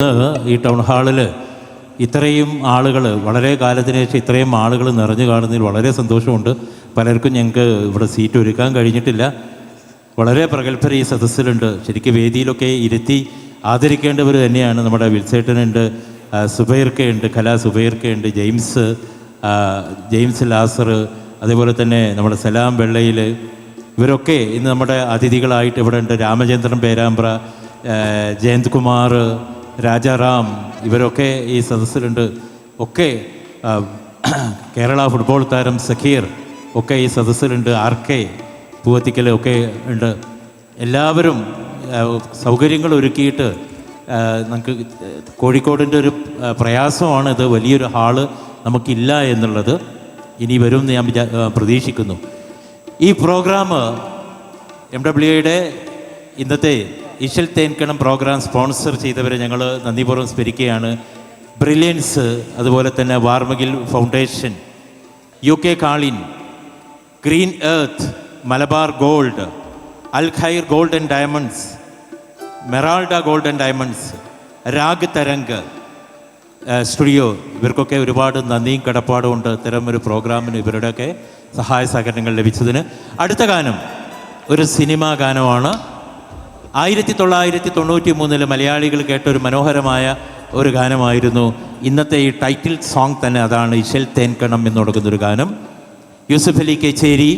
ഈ ടൗൺ ഹാളിൽ ഇത്രയും ആളുകൾ വളരെ കാലത്തിന് ശേഷം ഇത്രയും ആളുകൾ നിറഞ്ഞു കാണുന്നതിൽ വളരെ സന്തോഷമുണ്ട്. പലർക്കും ഞങ്ങൾക്ക് ഇവിടെ സീറ്റ് ഒരുക്കാൻ കഴിഞ്ഞിട്ടില്ല. വളരെ പ്രഗത്ഭർ ഈ സദസ്സിലുണ്ട്. ശരിക്കും വേദിയിലൊക്കെ ഇരുത്തി ആദരിക്കേണ്ടവർ തന്നെയാണ്. നമ്മുടെ വിൽസേട്ടനുണ്ട്, സുബൈർക്കയുണ്ട്, കലാ സുബൈർക്കയുണ്ട്, ജെയിംസ് ലാസർ, അതേപോലെ തന്നെ നമ്മുടെ സലാം വെള്ളയിൽ, ഇവരൊക്കെ ഇന്ന് നമ്മുടെ അതിഥികളായിട്ട് ഇവിടെ ഉണ്ട്. രാമചന്ദ്രൻ പേരാമ്പ്ര, ജയന്ത് കുമാർ, രാജാറാം, ഇവരൊക്കെ ഈ സദസ്സിലുണ്ട്. ഒക്കെ കേരള ഫുട്ബോൾ താരം സഖീർ ഒക്കെ ഈ സദസ്സിലുണ്ട്. RK പൂവത്തിക്കൽ ഒക്കെ ഉണ്ട്. എല്ലാവരും സൗകര്യങ്ങൾ ഒരുക്കിയിട്ട് നമുക്ക് കോഴിക്കോടിൻ്റെ ഒരു പ്രയാസമാണ് ഇത്. വലിയൊരു ഹാള് നമുക്കില്ല എന്നുള്ളത്. ഇനി വരും എന്ന് ഞാൻ പ്രതീക്ഷിക്കുന്നു. ഈ പ്രോഗ്രാം MWAയുടെ ഇന്നത്തെ ഇശൽ തേൻകണം പ്രോഗ്രാം സ്പോൺസർ ചെയ്തവരെ ഞങ്ങൾ നന്ദിപൂർവ്വം സ്മരിക്കുകയാണ്. ബ്രില്യൻസ്, അതുപോലെ തന്നെ വാർമഗിൽ ഫൗണ്ടേഷൻ, UK കാളിൻ, green earth, Malabar gold, Al Khair gold and diamonds, മെറാൾഡ gold and diamonds, Raag Tarang studio, ഇവർക്കൊക്കെ ഒരുപാട് നന്ദിയും കടപ്പാടും ഉണ്ട്. ഇത്തരം ഒരു പ്രോഗ്രാമിന് ഇവരുടെയൊക്കെ സഹായ സഹകരണങ്ങൾ ലഭിച്ചതിന്. അടുത്ത ഗാനം ഒരു സിനിമാ ഗാനമാണ്. 1993 മലയാളികൾ കേട്ട ഒരു മനോഹരമായ ഒരു ഗാനമായിരുന്നു. ഇന്നത്തെ ഈ ടൈറ്റിൽ സോങ് തന്നെ അതാണ്. ഇശൽ തേൻകണം എന്ന് തുടങ്ങുന്നൊരു ഗാനം. യൂസുഫ് അലി കേച്ചേരി,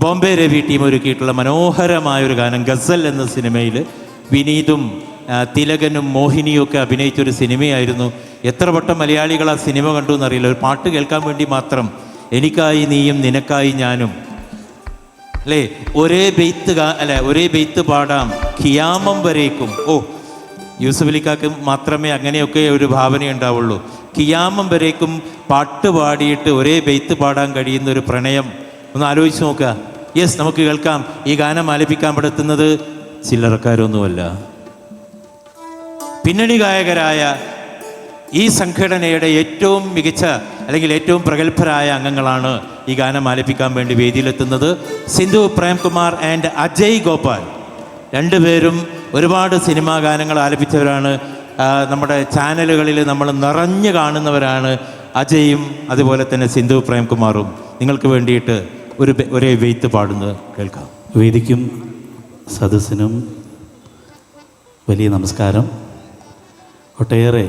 ബോംബെ രവി ടീം ഒരുക്കിയിട്ടുള്ള മനോഹരമായൊരു ഗാനം. ഗസൽ എന്ന സിനിമയിൽ വിനീതും തിലകനും മോഹിനിയും ഒക്കെ അഭിനയിച്ചൊരു സിനിമയായിരുന്നു. എത്ര വട്ടം മലയാളികൾ ആ സിനിമ കണ്ടു എന്നറിയില്ല. ഒരു പാട്ട് കേൾക്കാൻ വേണ്ടി മാത്രം. എനിക്കായി നീയും നിനക്കായി ഞാനും, അല്ലേ? ഒരേ ബെയ്ത്ത് പാടാം ഖിയാമം വരേക്കും. യൂസുഫ് അലിക്കാക്ക് മാത്രമേ അങ്ങനെയൊക്കെ ഒരു ഭാവന ഉണ്ടാവുള്ളൂ. ഖിയാമം വരേക്കും പാട്ട് പാടിയിട്ട് ഒരേ ബെയ്ത്ത് പാടാൻ കഴിയുന്ന ഒരു പ്രണയം ഒന്ന് ആലോചിച്ച് നോക്കുക. യെസ്, നമുക്ക് കേൾക്കാം. ഈ ഗാനം ആലപിക്കാൻ പെടുത്തുന്നത് ചില്ലറക്കാരൊന്നുമല്ല, പിന്നണി ഗായകരായ ഈ സംഘടനയുടെ ഏറ്റവും മികച്ച അല്ലെങ്കിൽ ഏറ്റവും പ്രഗത്ഭരായ അംഗങ്ങളാണ് ഈ ഗാനം ആലപിക്കാൻ വേണ്ടി വേദിയിലെത്തുന്നത്. സിന്ധു പ്രേംകുമാർ ആൻഡ് അജയ് ഗോപാൽ, രണ്ടുപേരും ഒരുപാട് സിനിമാ ഗാനങ്ങൾ ആലപിച്ചവരാണ്. നമ്മുടെ ചാനലുകളിൽ നമ്മൾ നിറഞ്ഞു കാണുന്നവരാണ്. അജയും അതുപോലെ തന്നെ സിന്ധു പ്രേംകുമാറും നിങ്ങൾക്ക് വേണ്ടിയിട്ട് ഒരേ വെയ്ത്ത് പാടുന്നത് കേൾക്കാം. വേദിക്കും സദസ്സിനും വലിയ നമസ്കാരം. ഒട്ടേറെ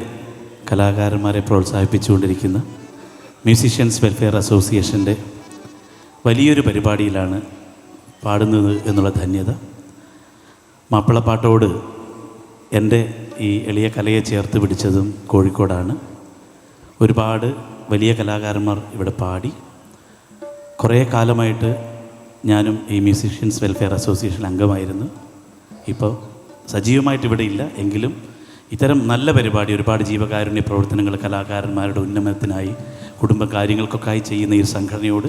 കലാകാരന്മാരെ പ്രോത്സാഹിപ്പിച്ചുകൊണ്ടിരിക്കുന്ന മ്യൂസീഷ്യൻസ് വെൽഫെയർ അസോസിയേഷൻ്റെ വലിയൊരു പരിപാടിയിലാണ് പാടുന്നത് എന്നുള്ള ധന്യത. മാപ്പിളപ്പാട്ടോട് എൻ്റെ ഈ എളിയ കലയെ ചേർത്ത് പിടിച്ചതും കോഴിക്കോടാണ്. ഒരുപാട് വലിയ കലാകാരന്മാർ ഇവിടെ പാടി. കുറേ കാലമായിട്ട് ഞാനും ഈ മ്യൂസീഷ്യൻസ് വെൽഫെയർ അസോസിയേഷൻ അംഗമായിരുന്നു. ഇപ്പോൾ സജീവമായിട്ട് ഇവിടെ ഇല്ല എങ്കിലും ഇത്തരം നല്ല പരിപാടി, ഒരുപാട് ജീവകാരുണ്യ പ്രവർത്തനങ്ങൾ കലാകാരന്മാരുടെ ഉന്നമനത്തിനായി കുടുംബകാര്യങ്ങൾക്കൊക്കെയായി ചെയ്യുന്ന ഈ സംഘടനയോട്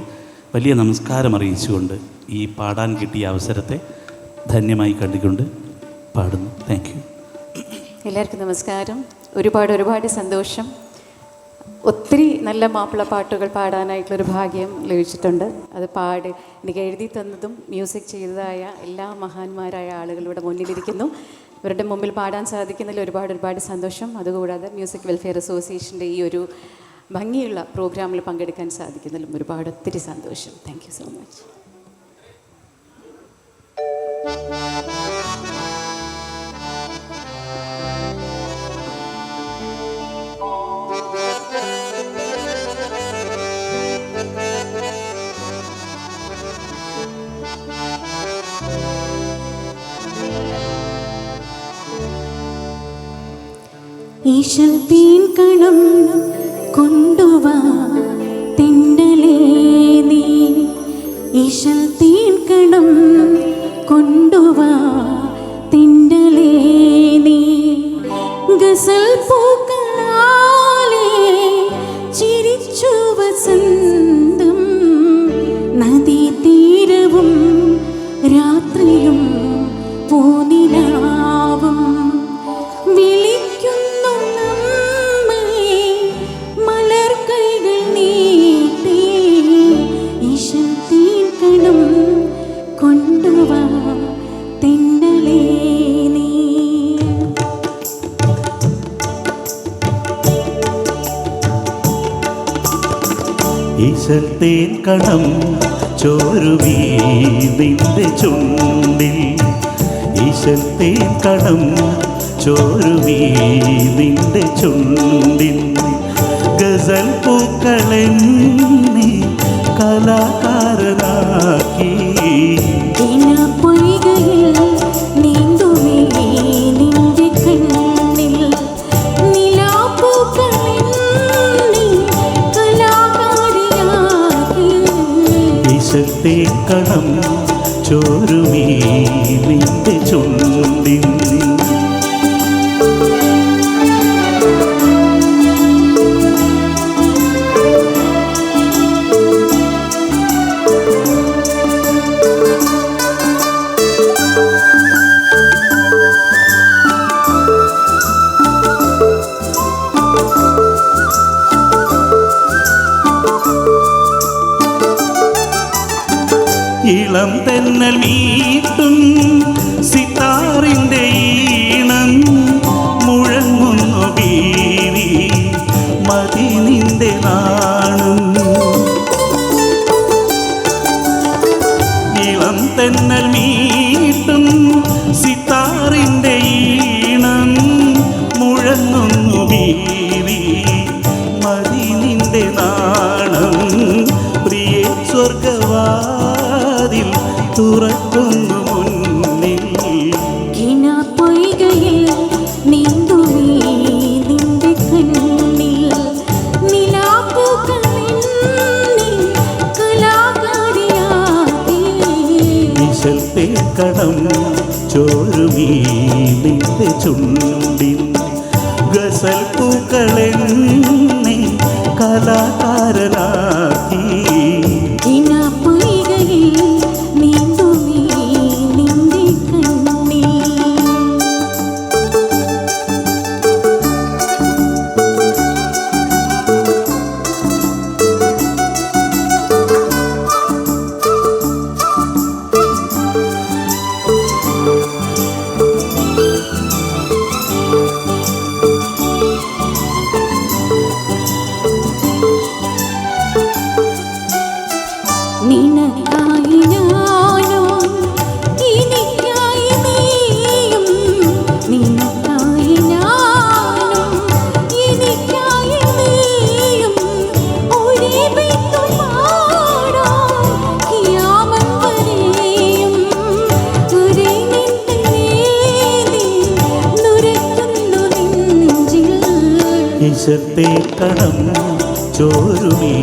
വലിയ നമസ്കാരം അറിയിച്ചുകൊണ്ട് ഈ പാടാൻ കിട്ടിയ അവസരത്തെ ധന്യമായി കണ്ടുകൊണ്ട് പാടുന്നു. Thank you. എല്ലാവർക്കും നമസ്കാരം. ഒരുപാട് സന്തോഷം. ഒത്തിരി നല്ല മാപ്പിള പാട്ടുകൾ പാടാനായിട്ടുള്ളൊരു ഭാഗ്യം ലഭിച്ചിട്ടുണ്ട്. അത് എനിക്ക് എഴുതി തന്നതും മ്യൂസിക് ചെയ്തതായ എല്ലാ മഹാന്മാരായ ആളുകളുടെ മുന്നിലിരിക്കുന്നു. ഇവരുടെ മുമ്പിൽ പാടാൻ സാധിക്കുന്നതിൽ ഒരുപാട് സന്തോഷം. അതുകൂടാതെ മ്യൂസിക് വെൽഫെയർ അസോസിയേഷൻ്റെ ഈ ഒരു ഭംഗിയുള്ള പ്രോഗ്രാമിൽ പങ്കെടുക്കാൻ സാധിക്കുന്നതിലും ഒത്തിരി സന്തോഷം. Thank you so much. ഈശൽ തേൻകണം കൊണ്ടുവാ തിണ്ടലേ നീ, ഈശൽ തേൻകണം കൊണ്ടുവാ തിണ്ടലേ നീ, ഗസൽ പൂക്കളാലേ ചിരിച്ചു വസന്തം, നദീതീരവും രാത്രിയും പൂനിലാവും വിളിക്കുന്നു നമ്മെ മലർക്കൈകൾ നീട്ടി, ഈശൽ തേൻകണം കൊണ്ടുവാ തിണ്ടലേ നീ. ഈശൽത്തേൻ കണം ചോരുമീ നിന്റെ ചുണ്ടിൽ. ഈശൽത്തേൻ കണം ചോരുമീ നിന്റെ ചുണ്ടിൽ. ഗസൽ പൂക്കളെന്നെ കലാകാരനാക്കി. പൊയ്കയിൽ നീന്തുമേ നിന്റെ കണ്ണിൽ. നിലാപ്പൂക്കളെന്നെ കലാകാരിയാക്കി. ഈശൽത്തേൻ കണം ചോരുമീ നിന്റെ ചുണ്ടിൽ. ഇളം തെന്നൽ മീട്ടും സിത്താറിൻ്റെ ഈണം മുഴങ്ങുന്നു ബീവി മതി നിന്റെ നാണം. ഇളം തെന്നൽ മീട്ടും സിത്താറിൻ്റെ ഈണം മുഴങ്ങുന്നു ബീവി മതി നിന്റെ നാണം. പ്രിയ സ്വർഗവാതിൽ തുറക്കുന്നു മുന്നിൽ. പൊയ്കയിൽ നീന്തുമേ നിന്റെ കണ്ണിൽ. നിലാപ്പൂക്കളെന്നെ കലാകാരിയാക്കി. ഈശൽത്തേൻ കണം ചോരുമീ നിന്റെ ചുണ്ടിൽ. ഗസൽ പൂക്കളെന്നെ കലാകാരനാക്കി. പൊയ്കയിൽ നീന്തുമേ നിന്റെ കണ്ണിൽ. നിനക്കായി ഞാനും എനിക്കായി നീയും. നിനക്കായി ഞാനും എനിക്കായി നീയും. ഒരേ ബിന്ദു പാടാം കിയാമത്ത് വരെയും. ഒരേ നിന്റെ നീതി നുരയ്ക്കുന്നു നെഞ്ചിൽ. ഈശൽത്തേൻ കണം ചോരുമീ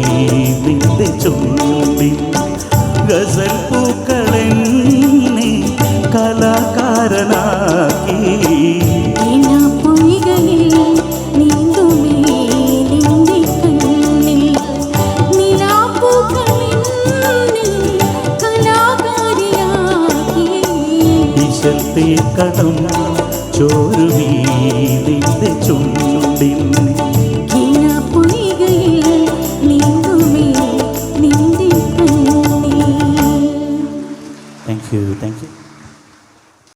നിന്റെ ചുണ്ടിൽ. ഗസൽ പൂക്കളെന്നെ കലാകാരനാക്കി. പൊയ്കയിൽ നീന്തുമേ നിന്റെ കണ്ണിൽ. നിലാപ്പൂക്കളെന്നെ കലാകാരിയാക്കി. ഈശൽത്തേൻ കണം ചോരുമീ നിന്റെ ചുണ്ടിൽ.